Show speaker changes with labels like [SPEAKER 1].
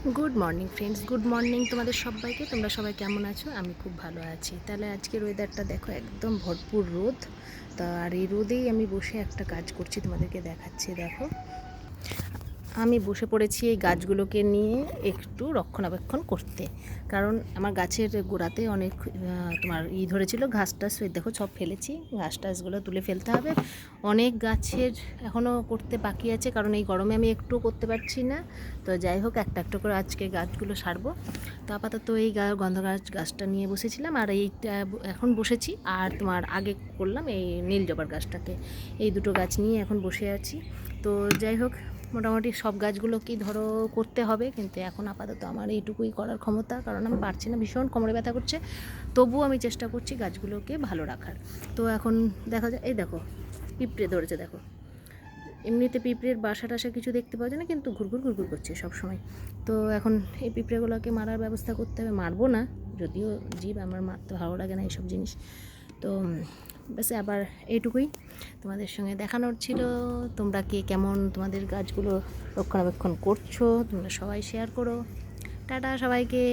[SPEAKER 1] Good morning friends, good morning তোমাদের সবাইকে। তোমরা সবাই কেমন আছো? আমি খুব ভালো আছি। তাহলে আজকের ওয়েদারটা দেখো, একদম ভরপুর রোদ। তা আর এই রোদেই আমি বসে একটা কাজ করছি, তোমাদেরকে দেখাচ্ছি। দেখো, আমি বসে পড়েছি এই গাছগুলোকে নিয়ে একটু রক্ষণাবেক্ষণ করতে। কারণ আমার গাছের গোড়াতে অনেক তোমার ধরেছিল, ঘাস টাস, দেখো সব ফেলেছি। ঘাস টাসগুলো তুলে ফেলতে হবে। অনেক গাছের এখনও করতে বাকি আছে, কারণ এই গরমে আমি একটুও করতে পারছি না। তো যাই হোক, একটা একটা করে আজকে গাছগুলো সারবো। তো আপাতত এই গন্ধ গাছটা নিয়ে বসেছিলাম, আর এইটা এখন বসেছি। আর তোমার আগে করলাম এই নীল জবার গাছটাকে। এই দুটো গাছ নিয়ে এখন বসে আছি। তো যাই হোক, মোটামুটি সব গাছগুলোকেই ধরো করতে হবে, কিন্তু এখন আপাতত আমার এইটুকুই করার ক্ষমতা, কারণ আমি পারছি না, ভীষণ কোমরে ব্যথা করছে। তবুও আমি চেষ্টা করছি গাছগুলোকে ভালো রাখার। তো এখন দেখা যায়, এই দেখো পিঁপড়ে ধরেছে, দেখো। এমনিতে পিঁপড়ের বাসা টাসা কিছু দেখতে পাওয়া যায় না, কিন্তু ঘুরঘুর ঘুরঘুর করছে সব সময়। তো এখন এই পিঁপড়েগুলোকে মারার ব্যবস্থা করতে হবে। মারবো না, যদিও জীব, আমার মারতে ভালো লাগে না এইসব জিনিস। তো ব্যাস, আবার এইটুকুই তোমাদের সঙ্গে দেখানোর ছিল। তোমরা কে কেমন তোমাদের গাছগুলো রক্ষণাবেক্ষণ করছো, তোমরা সবাই শেয়ার করো। টাটা সবাইকে।